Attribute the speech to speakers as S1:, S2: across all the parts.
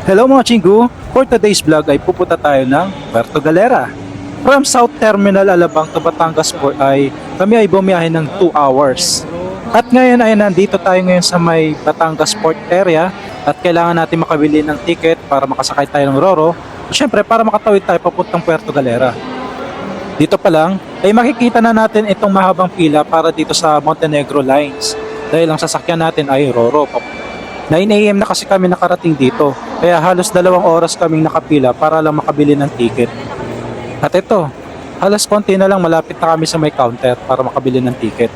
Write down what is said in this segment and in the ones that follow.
S1: Hello mga Chingu! For today's vlog ay pupunta tayo ng Puerto Galera. From South Terminal Alabang to Batangas Port ay kami ay bumiyahe ng 2 hours. At ngayon ay nandito tayo ngayon sa may Batangas Port area at kailangan natin makabili ng ticket para makasakay tayo ng Roro. Siyempre para makatawid tayo papuntang Puerto Galera. Dito pa lang ay makikita na natin itong mahabang pila para dito sa Montenegro Lines dahil ang sasakyan natin ay Roro. 9 AM na kasi kami nakarating dito, kaya halos 2 oras kaming nakapila para lang makabili ng ticket. At ito, halos konti na lang malapit na kami sa may counter para makabili ng ticket.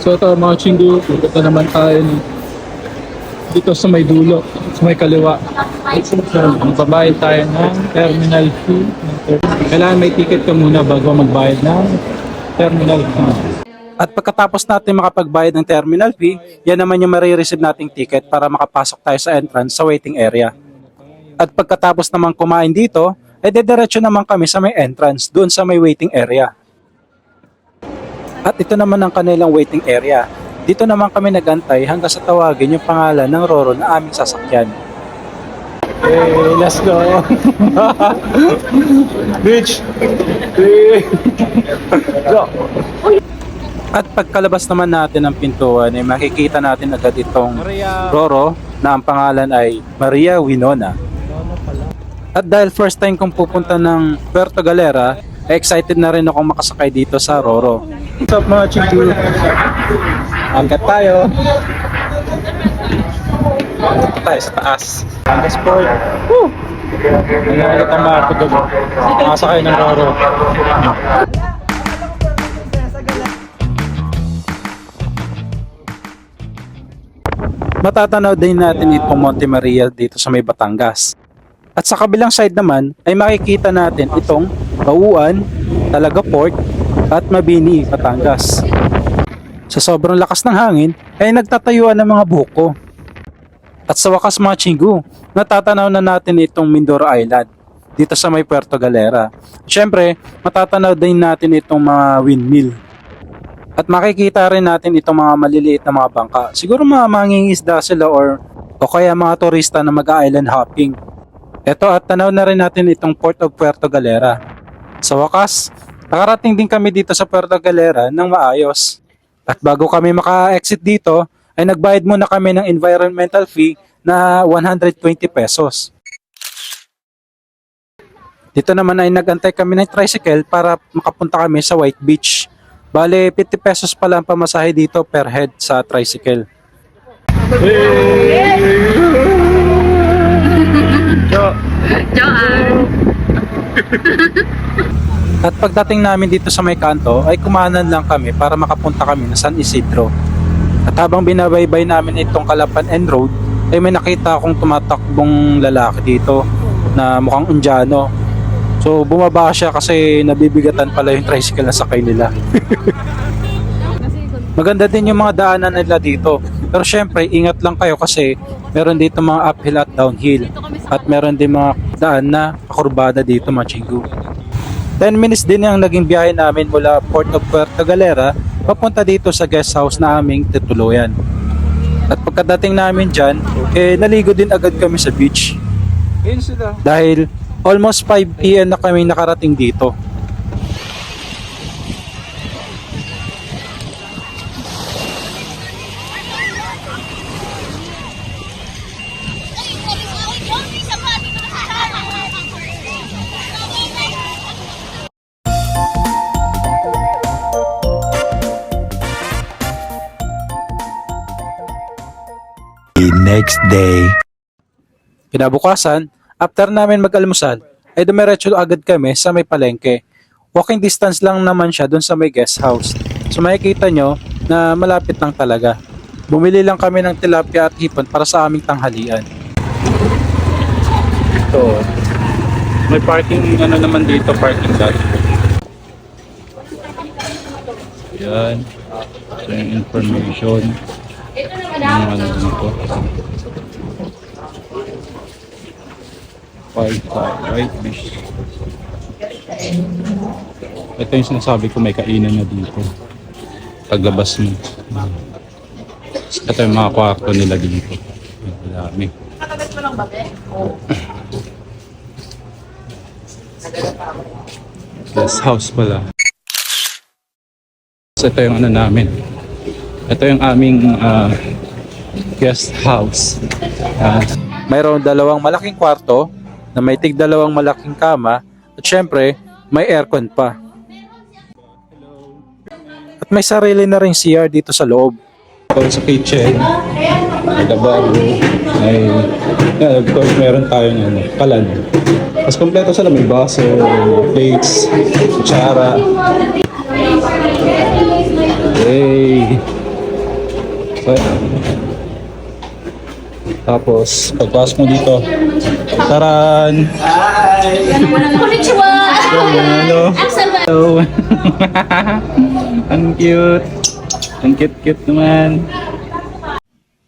S1: So ito mga Chingu, pupunta naman tayo dito sa may dulo, sa may kaliwa. Magbabayad tayo ng terminal fee. Kailangan may ticket ka muna bago magbayad ng terminal fee. At pagkatapos natin makapagbayad ng terminal fee, yan naman yung marireceive nating ticket para makapasok tayo sa entrance sa waiting area. At pagkatapos naman kumain dito, ay dediretso naman kami sa may entrance, doon sa may waiting area. At ito naman ang kanilang waiting area. Dito naman kami nagantay hanggang sa tawagin yung pangalan ng Roro na aming sasakyan. Hey, let's go! Bitch! Go! At pagkalabas naman natin ng pintuan ay makikita natin agad itong Roro na ang pangalan ay Maria Winona. At dahil first time kong pupunta ng Puerto Galera, ay excited na rin akong makasakay dito sa Roro. What's up mga Chingu? Angkat tayo! Angkat tayo sa taas. Angkat sport! Woo! Nangyalit ang mga paggabi. Makasakay ng Roro. Matatanaw din natin itong Monte Maria dito sa may Batangas. At sa kabilang side naman ay makikita natin itong Bauan, Talaga Port at Mabini, Batangas. Sa sobrang lakas ng hangin ay nagtatayuan ng mga buko. At sa wakas mga Chingu, natatanaw na natin itong Mindoro Island dito sa may Puerto Galera. Siyempre, matatanaw din natin itong mga windmill. At makikita rin natin itong mga maliliit na mga bangka. Siguro mga mangingisda sila o kaya mga turista na mag-island hopping. Ito at tanaw na rin natin itong Port of Puerto Galera. Sa wakas, nakarating din kami dito sa Puerto Galera ng maayos. At bago kami maka-exit dito, ay nagbayad muna kami ng environmental fee na 120 pesos. Dito naman ay nagantay kami ng tricycle para makapunta kami sa White Beach. Bale, 50 pesos pa lang pamasahe dito per head sa tricycle. At pagdating namin dito sa may kanto, ay kumanan lang kami para makapunta kami na San Isidro. At habang binabaybay namin itong Calapan End Road, ay may nakita akong tumatakbong lalaki dito na mukhang Indiano. So bumaba siya kasi nabibigatan pala yung tricycle na sakay nila. Maganda din yung mga daanan nila dito. Pero syempre ingat lang kayo kasi meron dito mga uphill at downhill. At meron din mga daan na pakurbada dito mga Chingu. 10 minutes din ang naging biyahe namin mula Port of Puerto Galera papunta dito sa guest house na aming tutuluyan. At pagkadating namin dyan, naligo din agad kami sa beach. Dahil almost 5 PM na kami nakarating dito.
S2: The next day.
S1: Kinabukasan, after namin mag-almusal, ay dumiretso agad kami sa may palengke. Walking distance lang naman siya dun sa may guest house. So makikita nyo na malapit lang talaga. Bumili lang kami ng tilapia at hipon para sa aming tanghalian. So, may parking naman dito, parking lot. Yan. So yung information. Yung dito. White Beach. Ito yung sinasabi ko, may kainan na dito. Paglabas mo. Ito yung mga kwarto nila dito. dami.
S3: Katagat mo lang ba, be? Oo.
S1: Guest house pala. So ito yung ano namin. Ito yung aming guest house. Mayroon dalawang malaking kwarto na may tig-dalawang malaking kama at syempre may aircon pa. At may sarili na ring CR dito sa loob. Sa kitchen, may lababo, may of course meron tayong kalan. Mas kompleto sila, may baso, plates, kutsara. Hey. Tapos, pagpasok mo dito, taran!
S3: Konnichiwa!
S1: Hello!
S3: Axel ba?
S1: Hello! Ang cute! Ang cute-cute naman!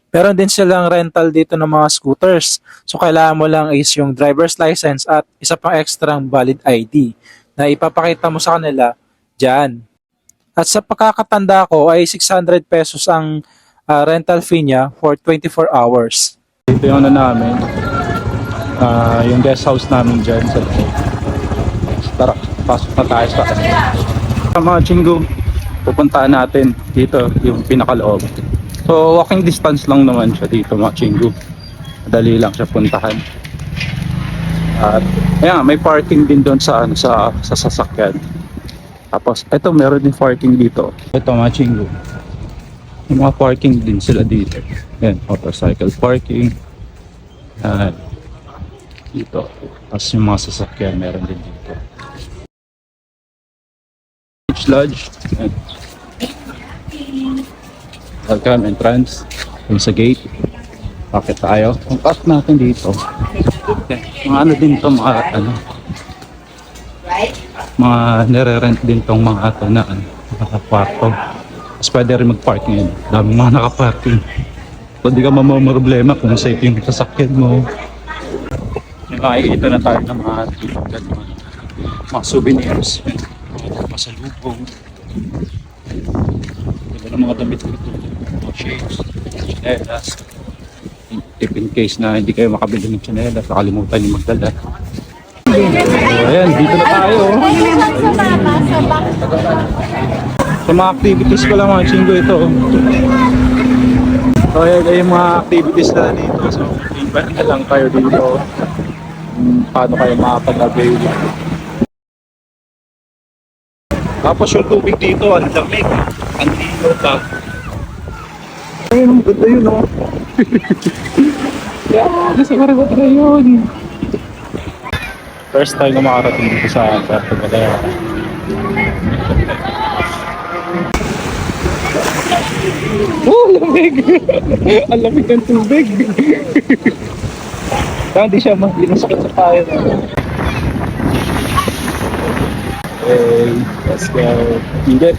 S1: Meron din silang rental dito ng mga scooters. So, kailangan mo lang is yung driver's license at isa pang extra valid ID na ipapakita mo sa kanila dyan. At sa pagkakatanda ko ay 600 pesos ang rental fee niya for 24 hours. Ito yung ano namin, yung guest house namin dyan sa loob. Tara, pasok na tayo sa kanila. Mga chinggo, pupuntaan natin dito yung pinakaloob. So walking distance lang naman siya dito mga chinggo. Madali lang siya puntahan. At ayan, may parking din doon sa sasakyan. Tapos ito meron din parking dito. Ito mga chinggo. May mga parking din sila dito. Ayan, motorcycle parking. Dito. Tapos yung mga sasakyan meron din dito. Beach Lodge. Ayan. Welcome entrance. Yung sa gate. Bakit tayo? Ang park natin dito. Okay. Mga ano din to, mga nire-rent din tong mga ito na mga kwarto. Mas pwede rin mag-park ngayon. Daming mga nakaparking. So di ka mamamroblema kung safe yung sasakyan mo. May makikita na tayo ng mga tinugan, mga souvenirs. Mga pasalubong. Diba ng mga damit dito. Mga shades, chinelas. If in case na hindi kayo makabili ng chinelas, nakalimutan yung magdala. So, ayan, dito na tayo. Sa mga activities ko lang mga chinggo ito. So ayan yung mga activities na dito. So invite na lang kayo dito. Paano kayo makapag-avail. Tapos yung tubig dito, ang lamig. Ang lino pa. Ayun, ang ganda yun oh. Yeah, nasa Marabot na yun. First time na makarating dito sa Puerto Galera. Oh, lamig! Ang lamig ng tubig! Hindi siya masakit sa tayo. Okay, let's go. Ingat!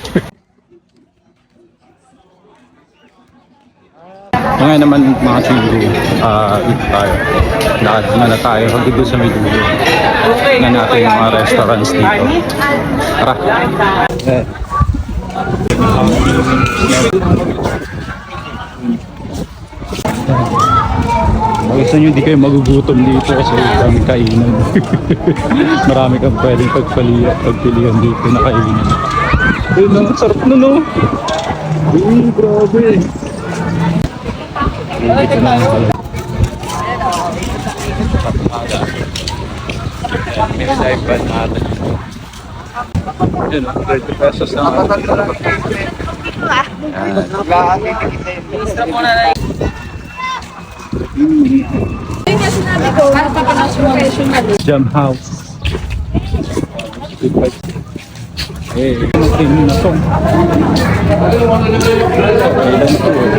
S1: Ngayon naman mga chinggo, dito tayo. Lahat na tayo dito sa may dulo. Tingnan natin yung mga restaurants dito. Tara! Gusto nyo hindi kayo magugutom dito kasi dami kainan. Marami kang pwedeng pagpilihan dito na kainan. Ayun na, sarap na no. Uy, grabe. Dito na pala. May live band natin. Yun, 30 pesos na. Jam house. Eh, mag-team na to. Kailan to eh.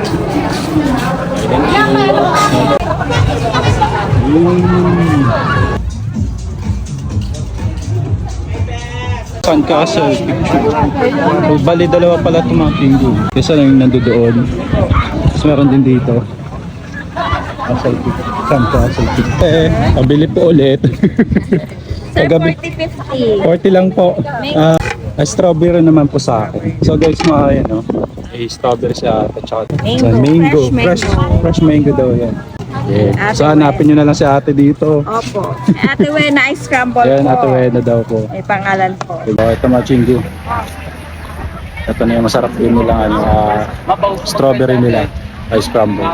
S1: Sandcastle picture. So, bali dalawa pala itong mga tinggo. Isa lang yung nandoon. Tapos meron din dito. Sandcastle picture. Pabili po ulit. Paggabi 40 lang po. Strawberry naman po sa akin. So guys, mga yan, no? Strawberry siya at saka mango. Fresh mango daw yan. Yeah. So hanapin nyo na lang si ate dito.
S4: Opo. Ate Wena Ice Scramble
S1: Ayan,
S4: po.
S1: ate Wena daw po.
S4: May pangalan po.
S1: Diba, ito mga chinggo. Ito na yung masarap yun nilang strawberry nila. Ice crumble.